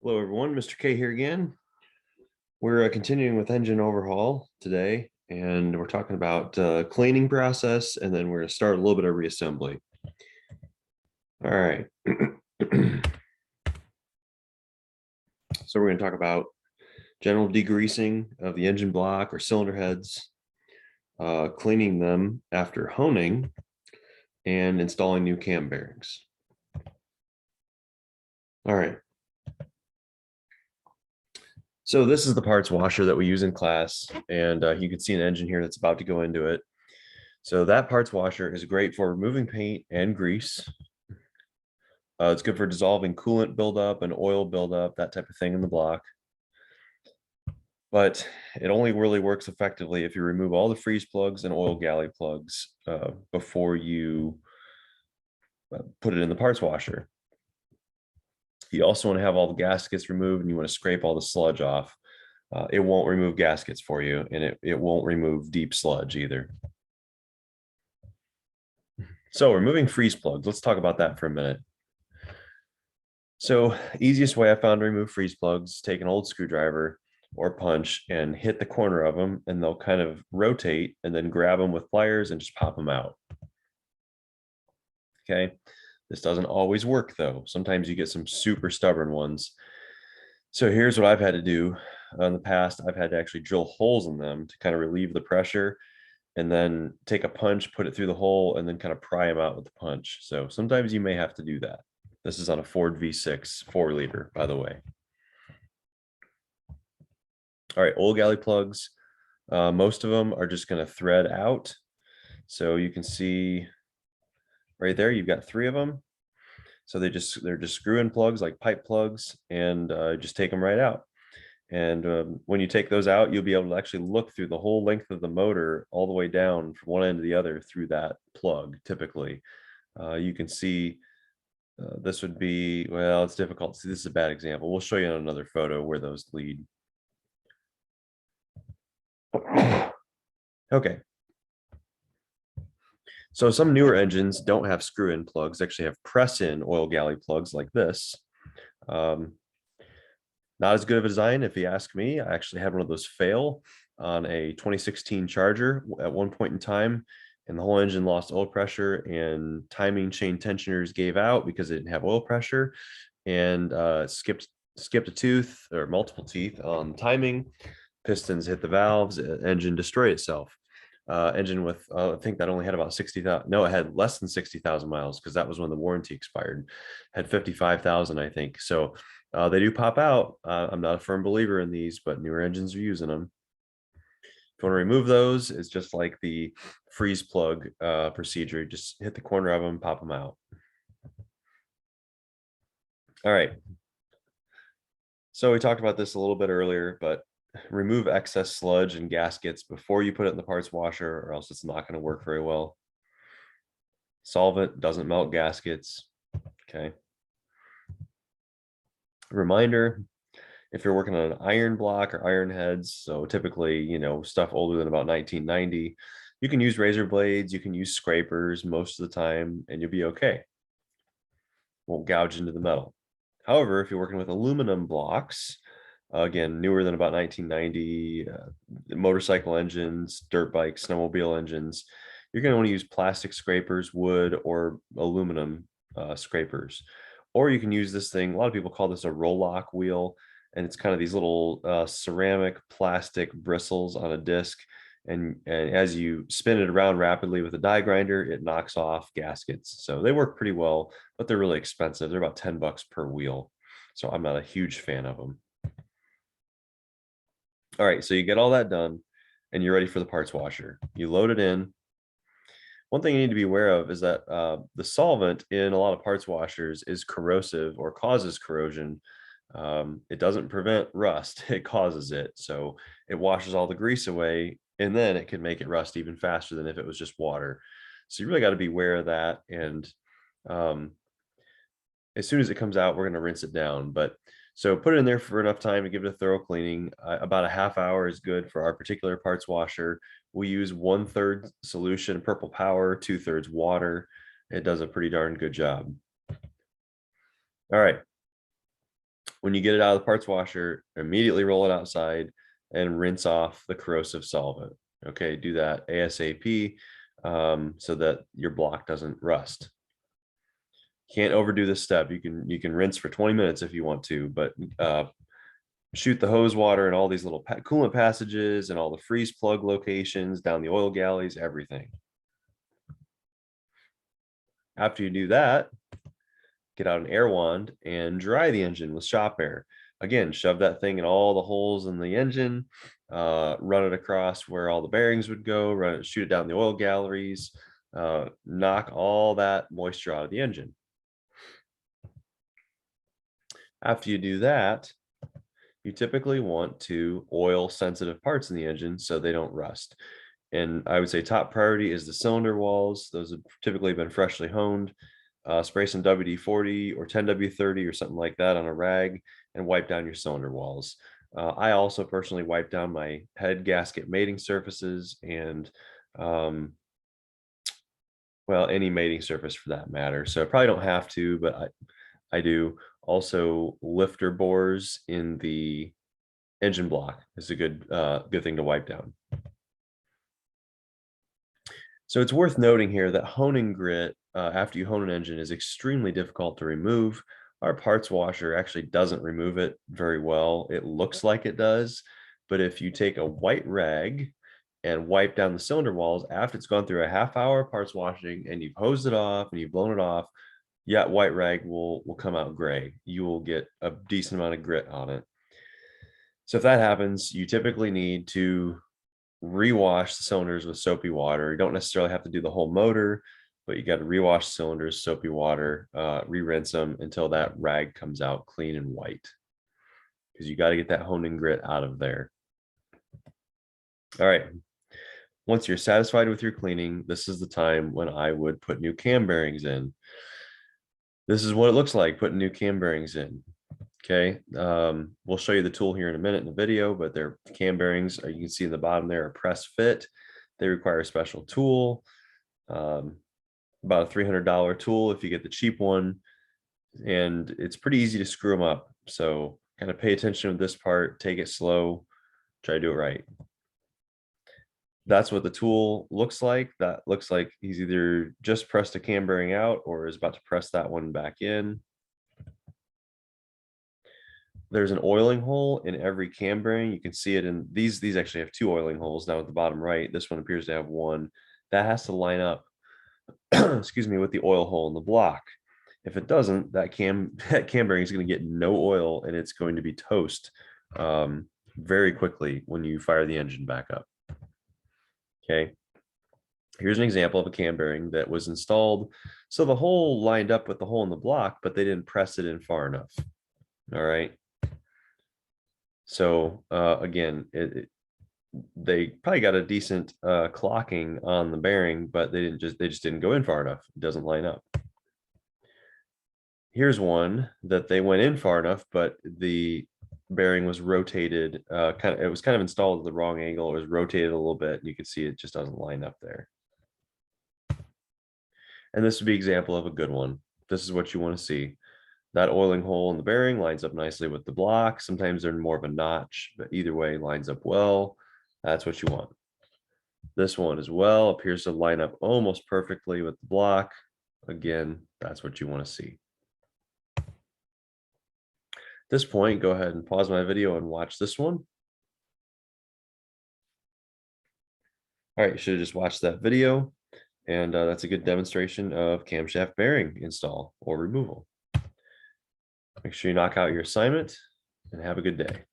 Hello, everyone. Mr. K here again. We're continuing with engine overhaul today, and we're talking about cleaning process, and then we're going to start a little bit of reassembly. All right. So we're going to talk about general degreasing of the engine block or cylinder heads, cleaning them after honing, and installing new cam bearings. All right. So this is the parts washer that we use in class, and you can see an engine here that's about to go into it. So that parts washer is great for removing paint and grease. It's good for dissolving coolant buildup and oil buildup, that type of thing in the block. But it only really works effectively if you remove all the freeze plugs and oil galley plugs before you put it in the parts washer. You also want to have all the gaskets removed, and you want to scrape all the sludge off. It won't remove gaskets for you, and it won't remove deep sludge either. So removing freeze plugs, let's talk about that for a minute. So easiest way I found to remove freeze plugs, take an old screwdriver or punch and hit the corner of them, and they'll kind of rotate, and then grab them with pliers and just pop them out. Okay, this doesn't always work though. Sometimes you get some super stubborn ones. So here's what I've had to do. In the past, I've had to actually drill holes in them to kind of relieve the pressure, and then take a punch, put it through the hole, and then kind of pry them out with the punch. So sometimes you may have to do that. This is on a Ford V6 4-liter, by the way. All right, oil galley plugs. Most of them are just going to thread out. So you can see right there, you've got 3 of them. So they're just screw-in plugs like pipe plugs, and just take them right out. And when you take those out, you'll be able to actually look through the whole length of the motor all the way down from one end to the other through that plug. Typically, you can see this would be, well, it's difficult to see. This is a bad example. We'll show you on another photo where those lead. Okay. So some newer engines don't have screw-in plugs, they actually have press-in oil galley plugs like this. Not as good of a design, if you ask me. I actually had one of those fail on a 2016 Charger at one point in time, and the whole engine lost oil pressure, and timing chain tensioners gave out because it didn't have oil pressure, and skipped a tooth or multiple teeth on timing. Pistons hit the valves, engine destroyed itself. Engine with I think that only had about 60,000. No, it had less than 60,000 miles, because that was when the warranty expired. Had 55,000, I think. So they do pop out. I'm not a firm believer in these, but newer engines are using them. If you want to remove those, it's just like the freeze plug procedure. Just hit the corner of them, pop them out. All right. So we talked about this a little bit earlier, but remove excess sludge and gaskets before you put it in the parts washer, or else it's not going to work very well. Solvent doesn't melt gaskets. Okay. Reminder, if you're working on an iron block or iron heads, so typically, you know, stuff older than about 1990, you can use razor blades, you can use scrapers most of the time, and you'll be okay. Won't gouge into the metal. However, if you're working with aluminum blocks, again, newer than about 1990, motorcycle engines, dirt bikes, snowmobile engines, you're going to want to use plastic scrapers, wood, or aluminum scrapers. Or you can use this thing. A lot of people call this a roll-lock wheel, and it's kind of these little ceramic plastic bristles on a disc. And as you spin it around rapidly with a die grinder, it knocks off gaskets. So they work pretty well, but they're really expensive. They're about $10 per wheel. So I'm not a huge fan of them. All right, so you get all that done, and you're ready for the parts washer. You load it in. One thing you need to be aware of is that the solvent in a lot of parts washers is corrosive or causes corrosion. It doesn't prevent rust, it causes it. So it washes all the grease away, and then it can make it rust even faster than if it was just water. So you really got to be aware of that. And as soon as it comes out, we're going to rinse it down. But so put it in there for enough time to give it a thorough cleaning. About a half hour is good for our particular parts washer. We use 1/3 solution, purple power, 2/3 water. It does a pretty darn good job. All right. When you get it out of the parts washer, immediately roll it outside and rinse off the corrosive solvent. Okay, do that ASAP so that your block doesn't rust. Can't overdo this step. You can rinse for 20 minutes if you want to, but shoot the hose water and all these little coolant passages and all the freeze plug locations, down the oil galleys, everything. After you do that, get out an air wand and dry the engine with shop air. Again, shove that thing in all the holes in the engine, run it across where all the bearings would go, shoot it down the oil galleries, knock all that moisture out of the engine. After you do that, you typically want to oil sensitive parts in the engine so they don't rust. And I would say top priority is the cylinder walls. Those have typically been freshly honed. Spray some WD-40 or 10W30 or something like that on a rag and wipe down your cylinder walls. I also personally wipe down my head gasket mating surfaces and well, any mating surface for that matter. So I probably don't have to, but I do. Also, lifter bores in the engine block is a good thing to wipe down. So it's worth noting here that honing grit after you hone an engine is extremely difficult to remove. Our parts washer actually doesn't remove it very well. It looks like it does, but if you take a white rag and wipe down the cylinder walls after it's gone through a half-hour parts washing and you've hosed it off and you've blown it off, yeah, white rag will come out gray. You will get a decent amount of grit on it. So if that happens, you typically need to rewash the cylinders with soapy water. You don't necessarily have to do the whole motor, but you got to rewash cylinders, soapy water, re-rinse them until that rag comes out clean and white, because you got to get that honing grit out of there. All right. Once you're satisfied with your cleaning, this is the time when I would put new cam bearings in. This is what it looks like putting new cam bearings in. Okay, we'll show you the tool here in a minute in the video, but they're cam bearings. You can see in the bottom there, a press fit. They require a special tool, about a $300 tool if you get the cheap one, and it's pretty easy to screw them up. So kind of pay attention to this part, take it slow, try to do it right. That's what the tool looks like. That looks like he's either just pressed a cam bearing out or is about to press that one back in. There's an oiling hole in every cam bearing. You can see it in these actually have two oiling holes down at the bottom right. This one appears to have one. That has to line up, excuse me, with the oil hole in the block. If it doesn't, that cam bearing is going to get no oil and it's going to be toast very quickly when you fire the engine back up. Okay. Here's an example of a cam bearing that was installed so the hole lined up with the hole in the block, but they didn't press it in far enough. All right. So again, they probably got a decent clocking on the bearing, but they just didn't go in far enough. It doesn't line up. Here's one that they went in far enough, but the bearing was rotated. It was kind of installed at the wrong angle. It was rotated a little bit, and you can see it just doesn't line up there. And this would be an example of a good one. This is what you want to see. That oiling hole in the bearing lines up nicely with the block. Sometimes they're more of a notch, but either way lines up well. That's what you want. This one as well appears to line up almost perfectly with the block. Again, that's what you want to see. At this point, go ahead and pause my video and watch this one. All right, you should have just watched that video. And that's a good demonstration of camshaft bearing install or removal. Make sure you knock out your assignment and have a good day.